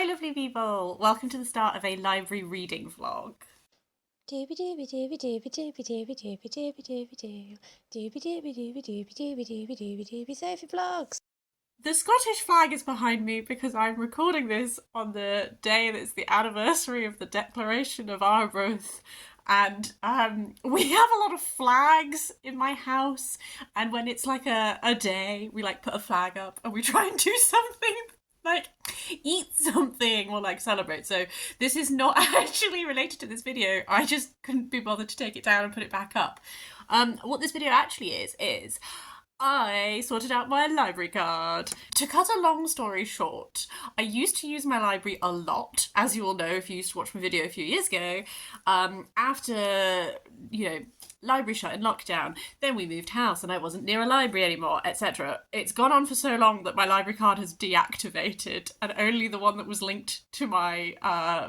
Hi lovely people! Welcome to the start of a library reading vlog. Dooby dooby dooby dooby dooby dooby dooby dooby dooby doo. Dooby dooby dooby dooby dooby dooby dooby dooby Sophie Vlogs. The Scottish flag is behind me because I'm recording this on the day that's the anniversary of the Declaration of Arbroath. And we have a lot of flags in my house, and when it's like a day, we like put a flag up and we try and do something like eat something or like celebrate. So this is not actually related to this video. I just couldn't be bothered to take it down and put it back up. What this video actually is I sorted out my library card. To cut a long story short, I used to use my library a lot, as you all know if you used to watch my video a few years ago. After, library shut in lockdown, then we moved house and I wasn't near a library anymore, etc. It's gone on for so long that my library card has deactivated and only the one that was linked to my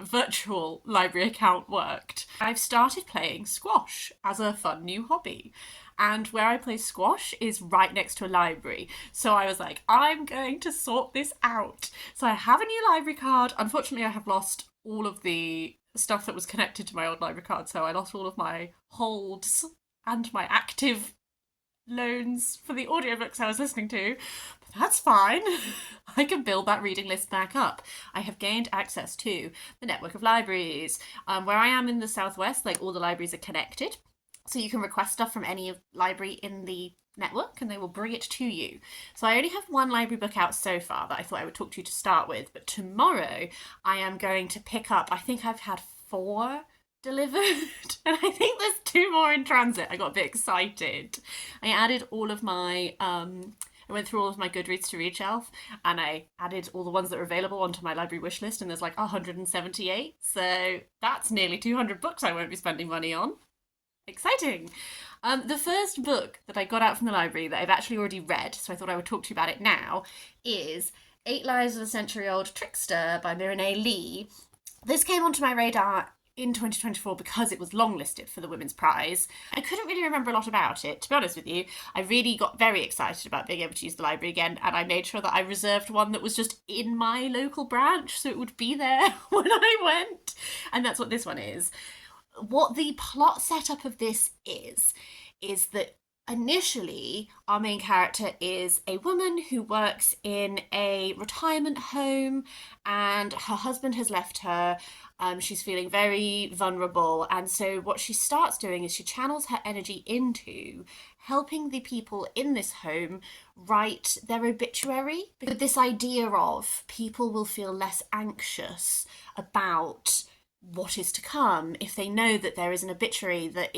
virtual library account worked. I've started playing squash as a fun new hobby. And where I play squash is right next to a library. So I was like, I'm going to sort this out. So I have a new library card. Unfortunately, I have lost all of the stuff that was connected to my old library card. So I lost all of my holds and my active loans for the audiobooks I was listening to. But that's fine. I can build that reading list back up. I have gained access to the network of libraries. Where I am in the southwest, like all the libraries are connected. So you can request stuff from any library in the network and they will bring it to you. So I only have one library book out so far that I thought I would talk to you to start with. But tomorrow I am going to pick up, I think I've had 4 delivered and I think there's 2 more in transit. I got a bit excited. I added all of my... I went through all of my Goodreads to read shelf and I added all the ones that are available onto my library wish list and there's like 178. So that's nearly 200 books I won't be spending money on. Exciting! The first book that I got out from the library that I've actually already read, so I thought I would talk to you about it now, is 8 Lives of a Century-Old Trickster by Mirinae Lee. This came onto my radar in 2024 because it was longlisted for the Women's Prize. I couldn't really remember a lot about it, to be honest with you. I really got very excited about being able to use the library again, and I made sure that I reserved one that was just in my local branch, so it would be there when I went. And that's what this one is. What the plot setup of this is that initially our main character is a woman who works in a retirement home and her husband has left her. She's feeling very vulnerable, and so what she starts doing is she channels her energy into helping the people in this home write their obituary, with this idea of people will feel less anxious about what is to come if they know that there is an obituary that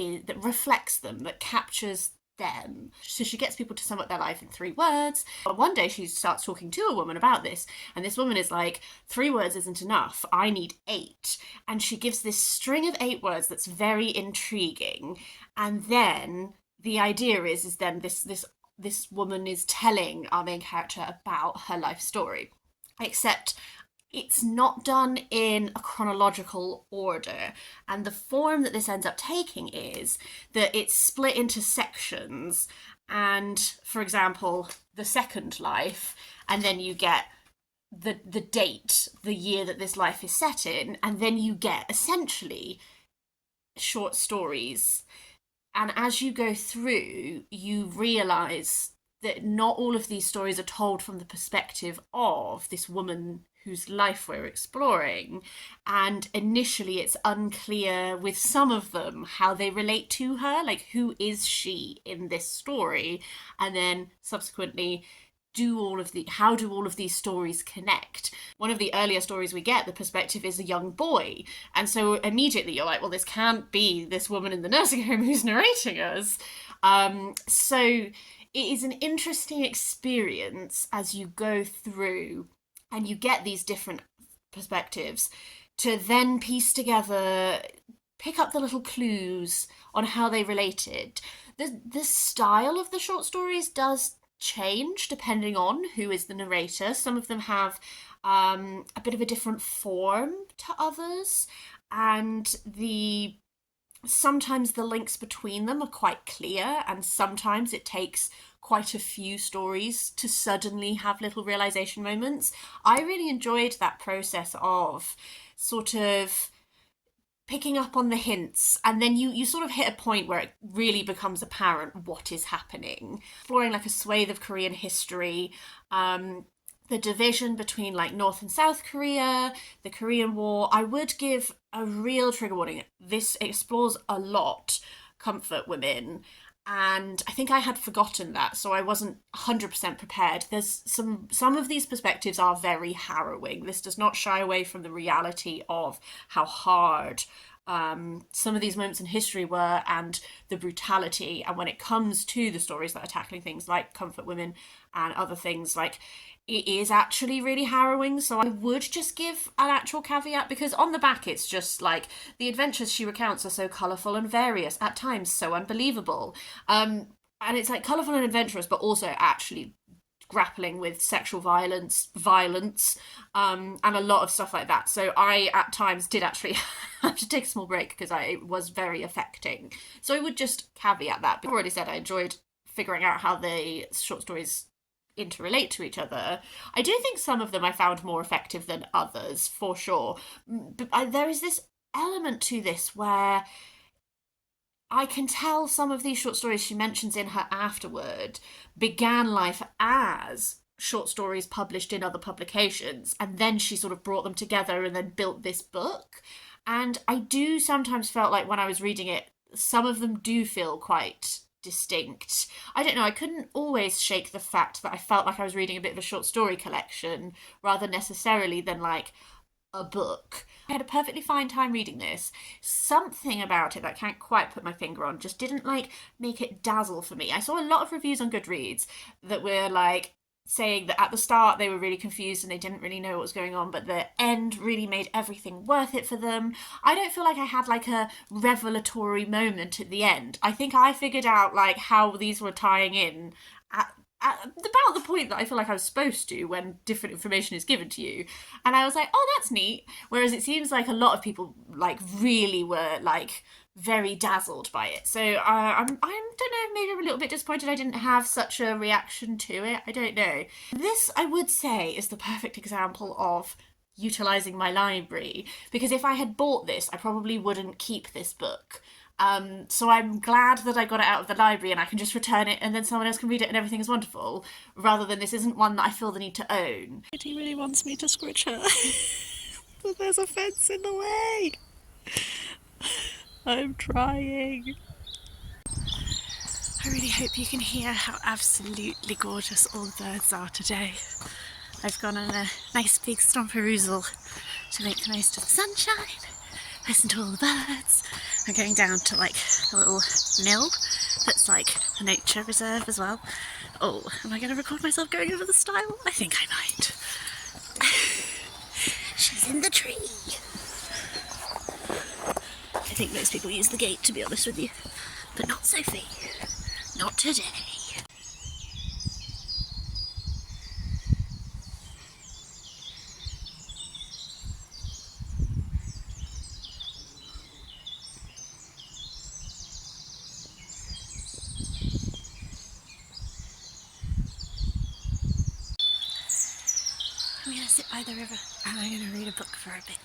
reflects them, that captures them. So she gets people to sum up their life in 3 words. But one day she starts talking to a woman about this, and this woman is like, 3 words isn't enough, I need 8. And she gives this string of 8 words that's very intriguing. And then the idea is then this woman is telling our main character about her life story. Except it's not done in a chronological order, and the form that this ends up taking is that it's split into sections, and for example the second life, and then you get the date, the year that this life is set in, and then you get essentially short stories. And as you go through, you realise that not all of these stories are told from the perspective of this woman whose life we're exploring, and initially it's unclear with some of them how they relate to her, like who is she in this story, and then subsequently how do all of these stories connect? One of the earlier stories we get, the perspective is a young boy, and so immediately you're like, well, this can't be this woman in the nursing home who's narrating us. So it is an interesting experience as you go through and you get these different perspectives to then piece together, pick up the little clues on how they related. The style of the short stories does change depending on who is the narrator. Some of them have a bit of a different form to others, and sometimes the links between them are quite clear, and sometimes it takes quite a few stories to suddenly have little realization moments. I really enjoyed that process of sort of picking up on the hints, and then you sort of hit a point where it really becomes apparent what is happening. Exploring like a swathe of Korean history, the division between like North and South Korea, the Korean War. I would give a real trigger warning. This explores a lot comfort women, and I think I had forgotten that, so I wasn't 100% prepared. There's some of these perspectives are very harrowing. This does not shy away from the reality of how hard some of these moments in history were, and the brutality. And when it comes to the stories that are tackling things like comfort women and other things, like, it is actually really harrowing. So I would just give an actual caveat, because on the back it's just like, the adventures she recounts are so colourful and various, at times so unbelievable. And it's like colourful and adventurous, but also actually grappling with sexual violence, and a lot of stuff like that. So I at times did actually have to take a small break because it was very affecting. So I would just caveat that. But I've already said I enjoyed figuring out how the short stories interrelate to each other. I do think some of them I found more effective than others, for sure. But there is this element to this where I can tell some of these short stories she mentions in her afterword began life as short stories published in other publications, and then she sort of brought them together and then built this book. And I do sometimes felt like when I was reading it, some of them do feel quite distinct. I don't know, I couldn't always shake the fact that I felt like I was reading a bit of a short story collection rather necessarily than like a book. I had a perfectly fine time reading this. Something about it that I can't quite put my finger on just didn't like make it dazzle for me. I saw a lot of reviews on Goodreads that were like saying that at the start they were really confused and they didn't really know what was going on, but the end really made everything worth it for them. I don't feel like I had like a revelatory moment at the end. I think I figured out like how these were tying in at about the point that I feel like I was supposed to when different information is given to you. And I was like, oh, that's neat. Whereas it seems like a lot of people like really were like very dazzled by it. So I don't know, maybe I'm a little bit disappointed I didn't have such a reaction to it. I don't know. This, I would say, is the perfect example of utilising my library, because if I had bought this, I probably wouldn't keep this book. So I'm glad that I got it out of the library and I can just return it and then someone else can read it and everything is wonderful, rather than this isn't one that I feel the need to own. He really wants me to squitch her, but there's a fence in the way. I'm trying. I really hope you can hear how absolutely gorgeous all the birds are today. I've gone on a nice big stomperoo to make the most of the sunshine, listen to all the birds. I'm going down to like a little mill that's like a nature reserve as well. Oh, am I going to record myself going over the stile? I think I might. She's in the tree. I think most people use the gate, to be honest with you, but not Sophie. Not today. I'm going to sit by the river and I'm going to read a book for a bit.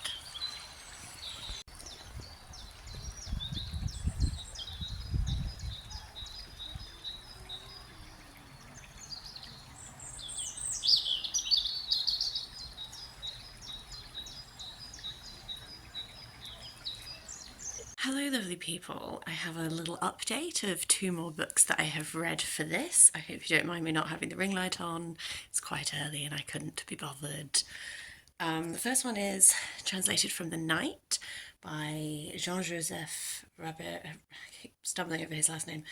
Hello lovely people, I have a little update of 2 more books that I have read for this. I hope you don't mind me not having the ring light on. It's quite early and I couldn't be bothered. The first one is Translated from the Night by Jean-Joseph I keep stumbling over his last name,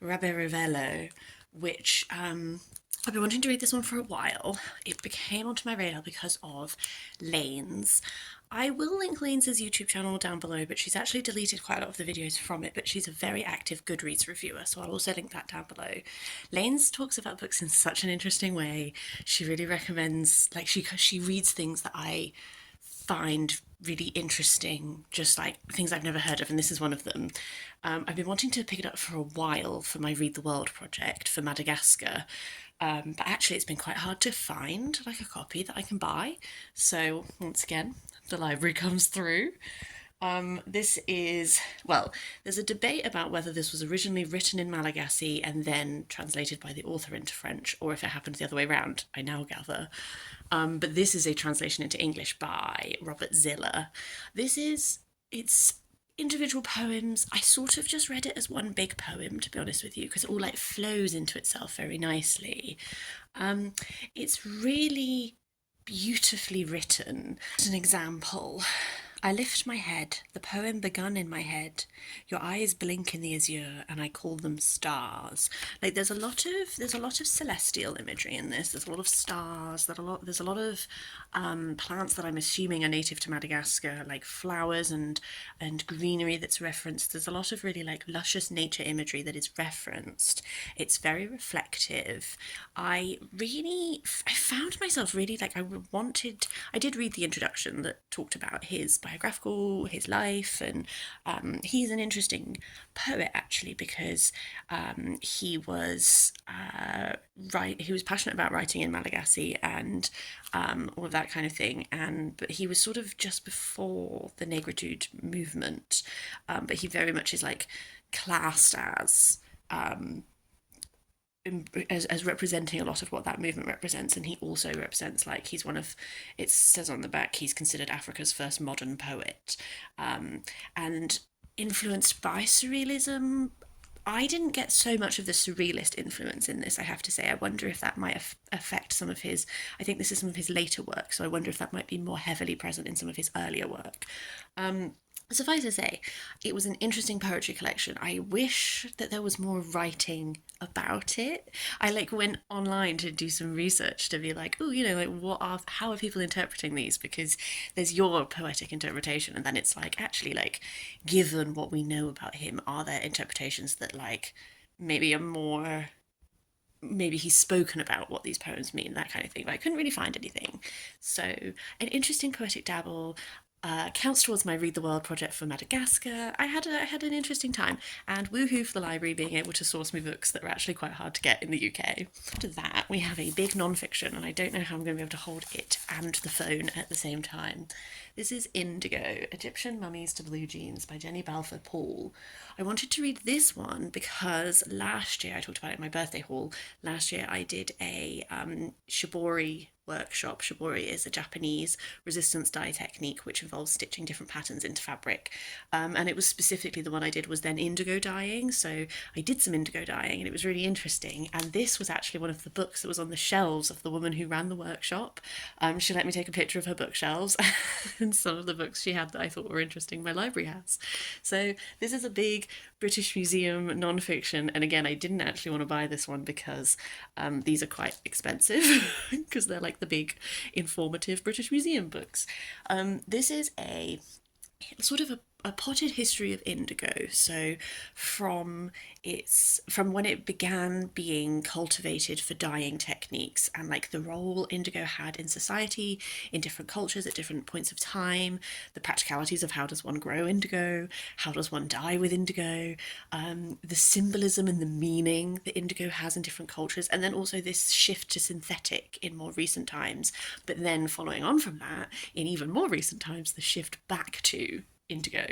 Rabearivelo, which I've been wanting to read this one for a while. It became onto my radar because of Lane's. I will link Lane's YouTube channel down below, but she's actually deleted quite a lot of the videos from it, but she's a very active Goodreads reviewer, so I'll also link that down below. Lane's talks about books in such an interesting way. She really recommends, like, she reads things that I find really interesting, just like things I've never heard of, and this is one of them. I've been wanting to pick it up for a while for my Read the World project for Madagascar, but actually it's been quite hard to find like a copy that I can buy. So once again, the library comes through. This is, well, there's a debate about whether this was originally written in Malagasy and then translated by the author into French, or if it happened the other way around, I now gather. But this is a translation into English by Robert Ziller. It's individual poems. I sort of just read it as one big poem, to be honest with you, because it all like flows into itself very nicely. It's really beautifully written. As an example, I lift my head, the poem begun in my head. Your eyes blink in the azure, and I call them stars. Like there's a lot of celestial imagery in this. There's a lot of stars. There's a lot of plants that I'm assuming are native to Madagascar, like flowers and greenery that's referenced. There's a lot of really like luscious nature imagery that is referenced. It's very reflective. I found myself really like I did read the introduction that talked about his biographical, his life, and he's an interesting poet actually because he was passionate about writing in Malagasy and all of that kind of thing, but he was sort of just before the Negritude movement, but he very much is like classed as representing a lot of what that movement represents, and he also represents like he's one of, it says on the back, he's considered Africa's first modern poet, and influenced by surrealism. I didn't get so much of the surrealist influence in this, I have to say. I wonder if that might affect some of his, I think this is some of his later work, so I wonder if that might be more heavily present in some of his earlier work. Suffice to say, it was an interesting poetry collection. I wish that there was more writing about it. I like went online to do some research to be like, oh, you know, like how are people interpreting these? Because there's your poetic interpretation, and then it's like, actually, like, given what we know about him, are there interpretations that like maybe are more, maybe he's spoken about what these poems mean, that kind of thing, but I couldn't really find anything. So an interesting poetic dabble. Counts towards my Read the World project for Madagascar. I had an interesting time, and woohoo for the library being able to source me books that were actually quite hard to get in the UK. After that, we have a big non-fiction, and I don't know how I'm going to be able to hold it and the phone at the same time. This is Indigo, Egyptian Mummies to Blue Jeans by Jenny Balfour Paul. I wanted to read this one because last year, I talked about it in my birthday haul, last year I did a shibori workshop. Shibori is a Japanese resistance dye technique which involves stitching different patterns into fabric, and it was specifically the one I did was then indigo dyeing, so I did some indigo dyeing and it was really interesting, and this was actually one of the books that was on the shelves of the woman who ran the workshop. She let me take a picture of her bookshelves and some of the books she had that I thought were interesting my library has. So this is a big British Museum non-fiction, and again I didn't actually want to buy this one because these are quite expensive because they're like the big informative British Museum books. This is a sort of a potted history of indigo. So from when it began being cultivated for dyeing techniques, and like the role indigo had in society, in different cultures at different points of time, the practicalities of how does one grow indigo, how does one dye with indigo, the symbolism and the meaning that indigo has in different cultures, and then also this shift to synthetic in more recent times, but then following on from that, in even more recent times, the shift back to indigo.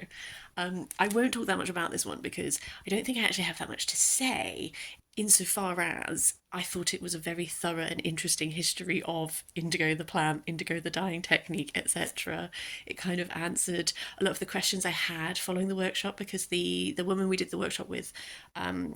I won't talk that much about this one because I don't think I actually have that much to say, insofar as I thought it was a very thorough and interesting history of indigo the plant, indigo the dyeing technique, etc. It kind of answered a lot of the questions I had following the workshop, because the woman we did the workshop with,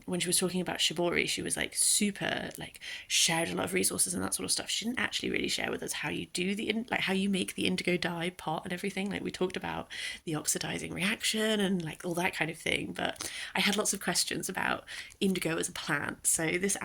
when she was talking about shibori, she was like super, like shared a lot of resources and that sort of stuff. She didn't actually really share with us how you do how you make the indigo dye pot and everything. Like we talked about the oxidizing reaction and like all that kind of thing, but I had lots of questions about indigo as a plant, so this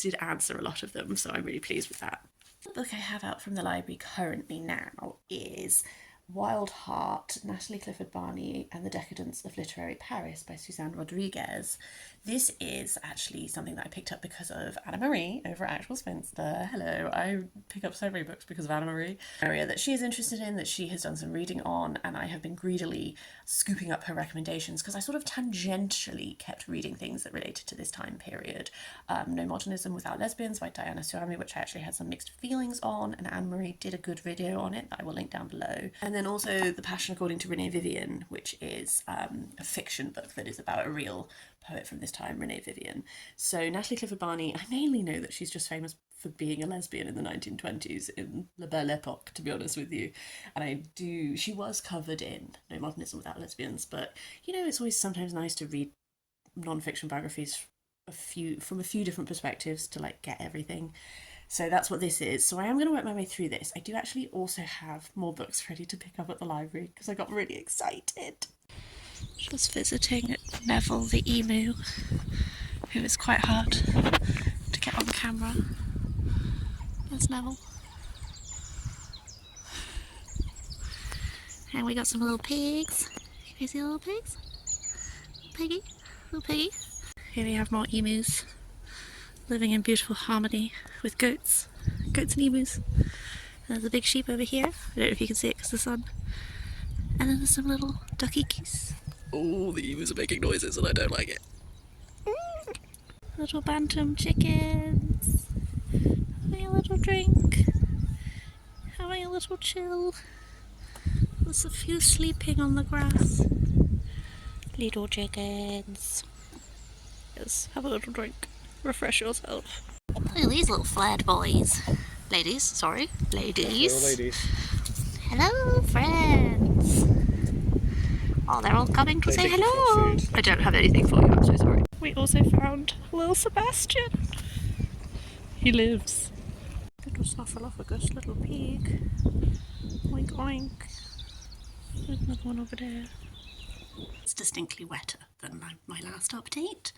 did answer a lot of them, so I'm really pleased with that. The book I have out from the library currently now is Wild Heart, Natalie, Clifford, Barney, and the Decadence of Literary Paris by Suzanne Rodriguez. This is actually something that I picked up because of Anna Marie over at Actual Spinster. Hello, I pick up so many books because of Anna Marie. Area that she is interested in, that she has done some reading on, and I have been greedily scooping up her recommendations because I sort of tangentially kept reading things that related to this time period. No Modernism Without Lesbians by Diana Suami, which I actually had some mixed feelings on, and Anne Marie did a good video on it that I will link down below. And then also The Passion According to Renee Vivian, which is a fiction book that is about a real poet from this time, Renee Vivian. So Natalie Clifford Barney, I mainly know that she's just famous for being a lesbian in the 1920s in La Belle Époque, to be honest with you. And she was covered in No Modernism Without Lesbians, but you know, it's always sometimes nice to read non-fiction biographies from a few different perspectives to like get everything. So that's what this is. So I am going to work my way through this. I do actually also have more books ready to pick up at the library because I got really excited. Just visiting Neville the emu, who is quite hard to get on camera. There's Neville. And we got some little pigs. Can you see the little pigs? Piggy, little piggy. Here we have more emus living in beautiful harmony with goats and emus. And there's a big sheep over here. I don't know if you can see it because of the sun. And then there's some little ducky geese. Oh, the emus are making noises and I don't like it. Little bantam chickens. Having a little drink. Having a little chill. There's a few sleeping on the grass. Little chickens. Yes, have a little drink. Refresh yourself. Look at these little flared boys. Ladies, sorry. Ladies. Hello, ladies. Hello, friends. Oh, they're all coming to say hello. I don't have anything for you, I'm so sorry. We also found little Sebastian. He lives. Little Snuffleupagus, little pig. Oink oink. There's another one over there. It's distinctly wetter than my last update.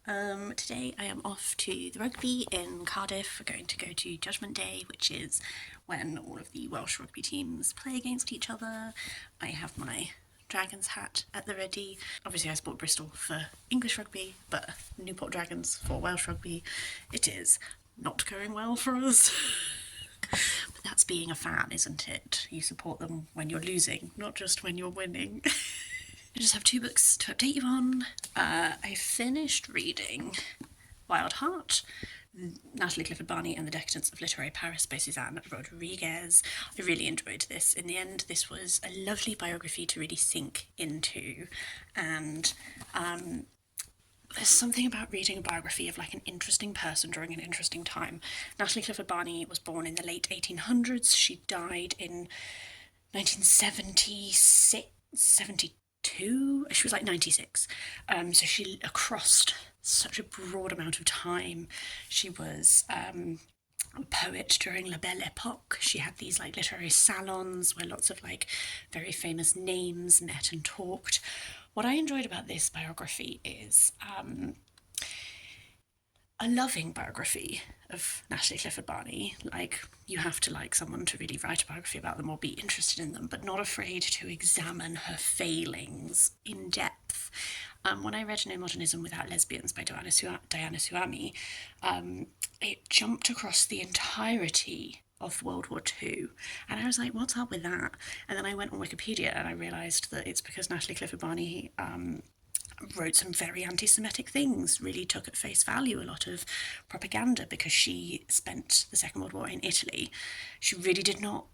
Today I am off to the rugby in Cardiff. We're going to go to Judgment Day, which is when all of the Welsh rugby teams play against each other. I have my Dragons hat at the ready. Obviously I support Bristol for English rugby, but Newport Dragons for Welsh rugby. It is not going well for us. But that's being a fan, isn't it? You support them when you're losing, not just when you're winning. I just have 2 books to update you on. I finished reading Wild Heart, Natalie Clifford Barney and the Decadence of Literary Paris by Suzanne Rodriguez. I really enjoyed this. In the end, this was a lovely biography to really sink into, and there's something about reading a biography of like an interesting person during an interesting time. Natalie Clifford Barney was born in the late 1800s. She died in 1972. She was like 96. So she across such a broad amount of time. She was a poet during La Belle Époque. She had these like literary salons where lots of like very famous names met and talked. What I enjoyed about this biography is a loving biography of Natalie Clifford Barney. Like, you have to like someone to really write a biography about them or be interested in them, but not afraid to examine her failings in depth. When I read No Modernism Without Lesbians by Diana Suami, it jumped across the entirety of World War II, and I was like, what's up with that? And then I went on Wikipedia and I realised that it's because Natalie Clifford Barney wrote some very anti-Semitic things, really took at face value a lot of propaganda because she spent the Second World War in Italy. She really did not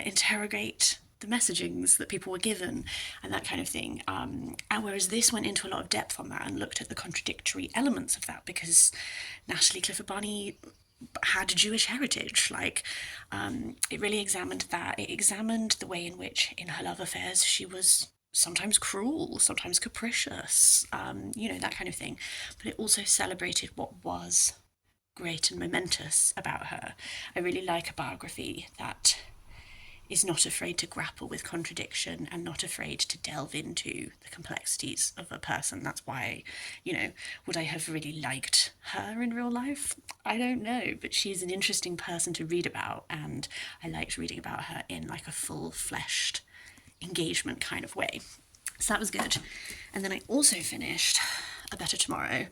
interrogate the messagings that people were given and that kind of thing. And whereas this went into a lot of depth on that and looked at the contradictory elements of that, because Natalie Clifford Barney had Jewish heritage. Like, it really examined that. It examined the way in which, in her love affairs, she was sometimes cruel, sometimes capricious, that kind of thing. But it also celebrated what was great and momentous about her. I really like a biography that is not afraid to grapple with contradiction and not afraid to delve into the complexities of a person. That's why, would I have really liked her in real life? I don't know, but she's an interesting person to read about, and I liked reading about her in like a full-fleshed engagement kind of way. So that was good. And then I also finished A Better Tomorrow,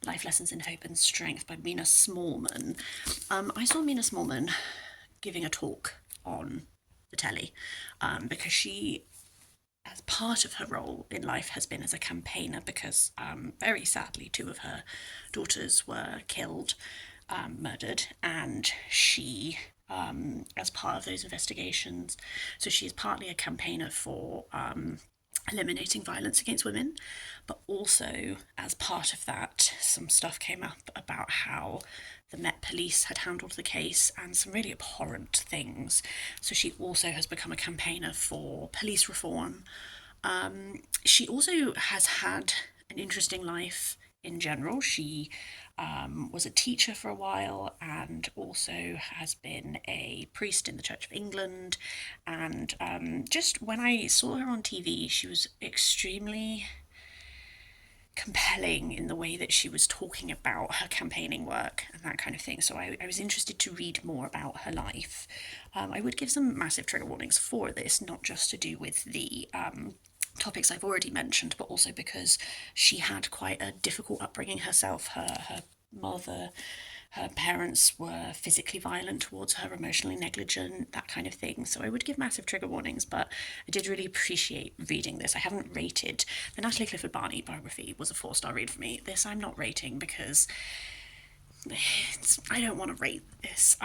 Life Lessons in Hope and Strength by Mina Smallman. I saw Mina Smallman giving a talk on the telly, because she, as part of her role in life, has been as a campaigner because very sadly 2 of her daughters were killed, murdered, and she, as part of those investigations, so she is partly a campaigner for eliminating violence against women, but also as part of that some stuff came up about how the Met Police had handled the case and some really abhorrent things. So she also has become a campaigner for police reform. She also has had an interesting life in general. She was a teacher for a while and also has been a priest in the Church of England. And just when I saw her on TV, she was extremely compelling in the way that she was talking about her campaigning work and that kind of thing. So I was interested to read more about her life. I would give some massive trigger warnings for this, not just to do with the topics I've already mentioned, but also because she had quite a difficult upbringing herself. Her mother, her parents were physically violent towards her, emotionally negligent, that kind of thing. So I would give massive trigger warnings, but I did really appreciate reading this. I haven't rated the Natalie Clifford Barney biography was a 4-star read for me. This I'm not rating because I don't want to rate this.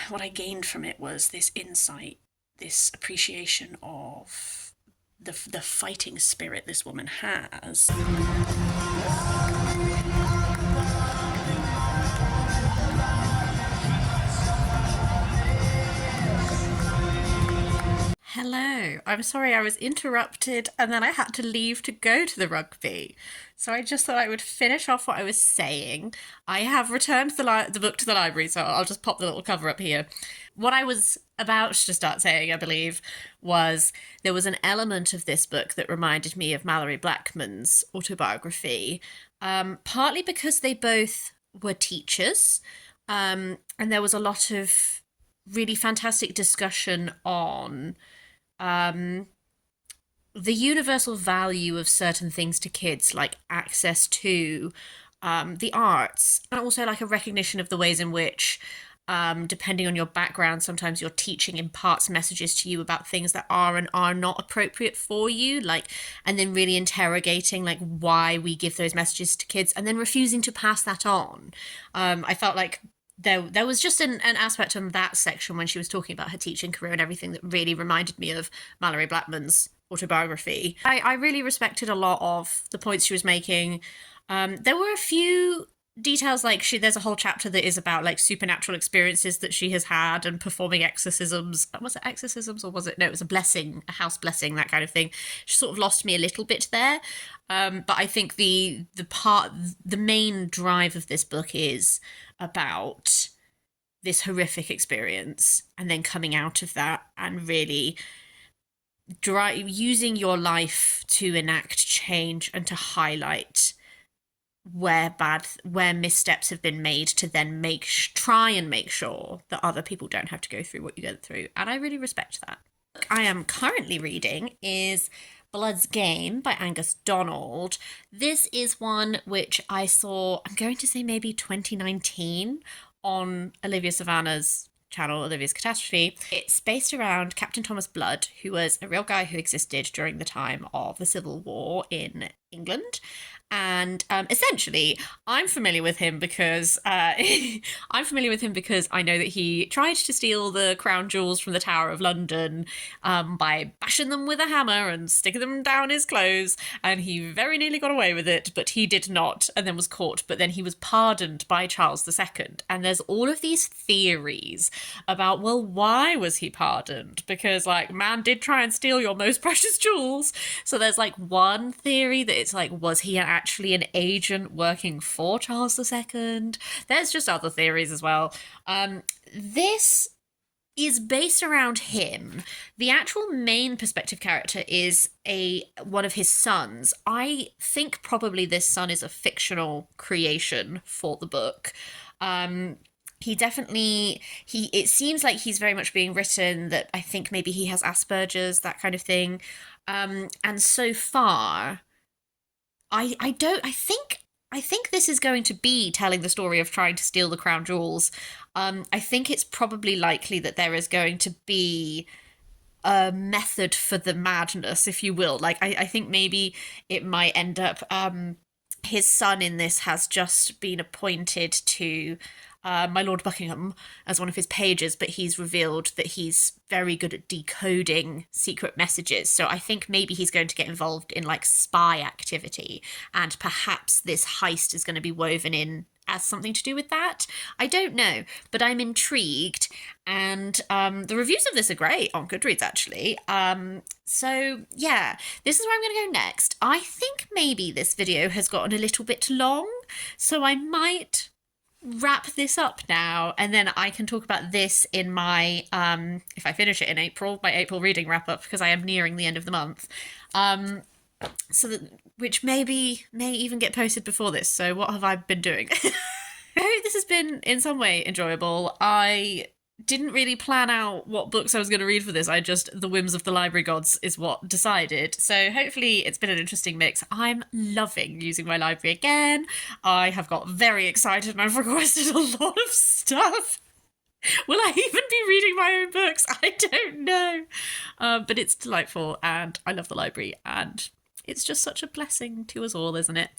What I gained from it was this insight, this appreciation of the fighting spirit this woman has. Hello, I'm sorry I was interrupted and then I had to leave to go to the rugby. So I just thought I would finish off what I was saying. I have returned the book to the library, so I'll just pop the little cover up here. What I was about to start saying, I believe, was there was an element of this book that reminded me of Mallory Blackman's autobiography, partly because they both were teachers, and there was a lot of really fantastic discussion on the universal value of certain things to kids, like access to the arts, and also like a recognition of the ways in which, depending on your background, sometimes your teaching imparts messages to you about things that are and are not appropriate for you, like, and then really interrogating like why we give those messages to kids and then refusing to pass that on. I felt like there was just an aspect of that section when she was talking about her teaching career and everything that really reminded me of Mallory Blackman's autobiography. I really respected a lot of the points she was making. There were a few details, like there's a whole chapter that is about like supernatural experiences that she has had and performing exorcisms. Was it exorcisms or was it? No, it was a house blessing, that kind of thing. She sort of lost me a little bit there. But I think the main drive of this book is about this horrific experience and then coming out of that and really using your life to enact change and to highlight where missteps have been made to then try and make sure that other people don't have to go through what you go through. And I really respect that. The book I am currently reading is Blood's Game by Angus Donald. This is one which I saw, I'm going to say maybe 2019 on Olivia Savannah's channel, Olivia's Catastrophe. It's based around Captain Thomas Blood, who was a real guy who existed during the time of the Civil War in England. And essentially, I'm familiar with him because I know that he tried to steal the crown jewels from the Tower of London by bashing them with a hammer and sticking them down his clothes, and he very nearly got away with it, but he did not, and then was caught. But then he was pardoned by Charles II, and there's all of these theories about, well, why was he pardoned? Because like, man did try and steal your most precious jewels. So there's like one theory that it's like, was he actually an agent working for Charles II? There's just other theories as well. This is based around him. The actual main perspective character is one of his sons. I think probably this son is a fictional creation for the book. He definitely he it seems like he's very much being written that I think maybe he has Asperger's, that kind of thing. And so far I don't I think this is going to be telling the story of trying to steal the crown jewels. I think it's probably likely that there is going to be a method for the madness, if you will. Like, I think maybe it might end up his son in this has just been appointed to my Lord Buckingham as one of his pages, but he's revealed that he's very good at decoding secret messages. So I think maybe he's going to get involved in like spy activity, and perhaps this heist is going to be woven in as something to do with that. I don't know, but I'm intrigued, and the reviews of this are great on Goodreads, actually. So yeah, this is where I'm going to go next. I think maybe this video has gotten a little bit long, so I might wrap this up now, and then I can talk about this in my if I finish it in April, my April reading wrap up, because I am nearing the end of the month. So that, which may even get posted before this. So what have I been doing? I hope this has been in some way enjoyable. I didn't really plan out what books I was going to read for this. The whims of the library gods is what decided. So hopefully it's been an interesting mix. I'm loving using my library again. I have got very excited and I've requested a lot of stuff. Will I even be reading my own books? I don't know. But it's delightful and I love the library, and it's just such a blessing to us all, isn't it?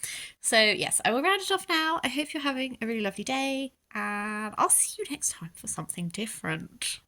So yes, I will round it off now. I hope you're having a really lovely day, and I'll see you next time for something different.